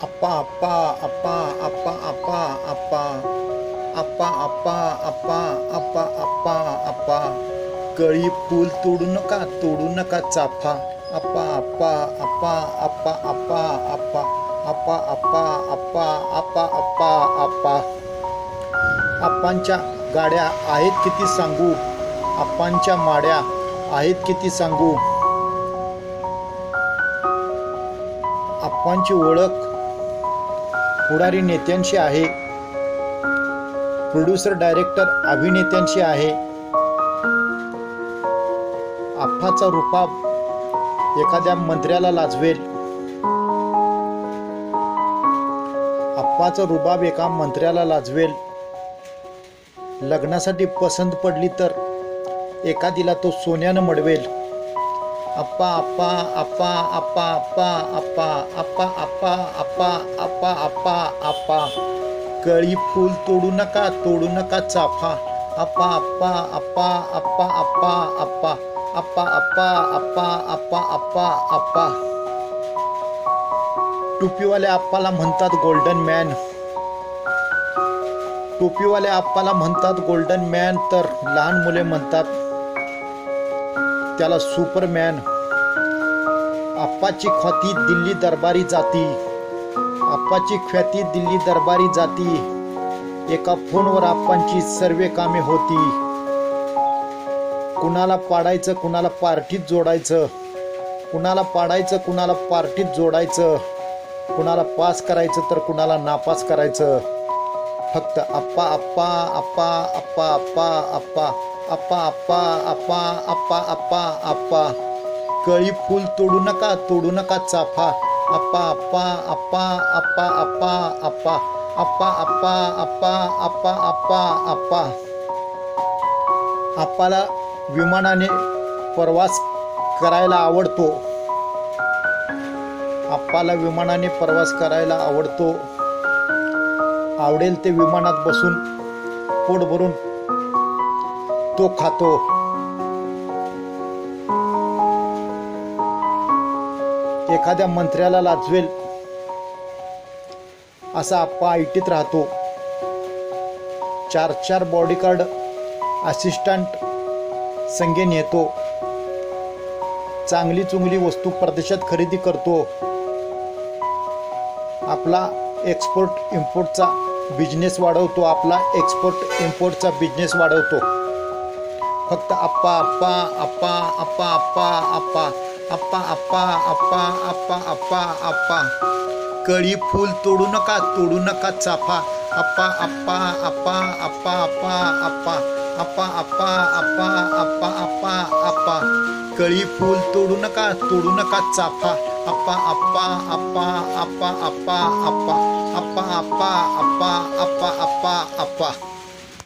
अप्पा अप्पा अप्पा अप्पा अप्पा अप्पा अप्पा अप्पा अप्पा अप्पा अप्पा अप्पा कळी फूल तोडू नका चाफा अप्पा अप्पा अप्पा अप्पा अप्पा अप्पा अप्पा अप्पा अप्पा अप्पा अप्पा अप्पा अप्पांच्या गाड्या आहेत किती सांगू, अप्पांच्या माड्या आहेत किती सांगू. अप्पांची ओळख पुढारी नेत्यांशी आहे, प्रोड्युसर डायरेक्टर अभिनेत्यांशी आहे. अप्पाचा रुबाब एखाद्या मंत्र्याला लाजवेल, अप्पाचा रुबाब एका मंत्र्याला लाजवेल. लग्नासाठी पसंत पडली तर एखादीला तो सोन्यानं मडवेल. अप्पा अप्पा अप्पा अप्पा अप्पा अप्पा अप्पा अप्पा अप्पा अप्पा अप्पा अप्पा कळी फूल तोडू नका चाफा अप्पा अप्पा अप्पा अप्पा अप्पा अप्पा अप्पा अप्पा अप्पा अप्पा अप्पा अप्पा. टोपीवाल्या अप्पाला म्हणतात गोल्डन मॅन, टोपीवाल्या अप्पाला म्हणतात गोल्डन मॅन, तर लहान मुले म्हणतात त्याला सुपरमॅन. अप्पाची ख्याती दिल्ली दरबारी जाती, अप्पाची ख्याती दिल्ली दरबारी जाती. एका फोनवर अप्पांची सर्व कामे होती. कुणाला पाडायचं कुणाला पार्टीत जोडायचं, कुणाला पाडायचं कुणाला पार्टीत जोडायचं, कुणाला पास करायचं तर कुणाला नापास करायचं. फक्त अप्पा अप्पा अप्पा अप्पा अप्पा अप्पा अप्पा अप्पा अप्पा अप्पा अप्पा अप्पा कळी फूल तोडू नका चाफा अप्पा अप्पा अप्पा अप्पा अप्पा अप्पा अप्पा अप्पा अप्पा अप्पा अप्पा अप्पा. अप्पाला विमानाने प्रवास करायला आवडतो, अप्पाला विमानाने प्रवास करायला आवडतो. आवडेल ते विमानात बसून पोट भरून तो खातो. एखाद्या मंत्र्याला लाजवेल असा अप्पा आयटीत राहतो. 4 बॉडीगार्ड असिस्टंट संगे नेतो. चांगली चुंगली वस्तू परदेशात खरेदी करतो. आपला एक्सपोर्ट इम्पोर्टचा बिझनेस वाढवतो, आपला एक्सपोर्ट इम्पोर्टचा बिझनेस वाढवतो. फक्त अप्पा अप्पा अप्पा अप्पा अप्पा अप्पा अप्पा अप्पा अप्पा अप्पा अप्पा अप्पा कळी फूल तोडू नका चाफा अप्पा अप्पा अप्पा अप्पा अप्पा अप्पा अप्पा अप्पा अप्पा अप्पा अप्पा अप्पा कळी फूल तोडू नका चाफा अप्पा अप्पा अप्पा अप्पा अप्पा अप्पा अप्पा अप्पा अप्पा अप्पा अप्पा अप्पा.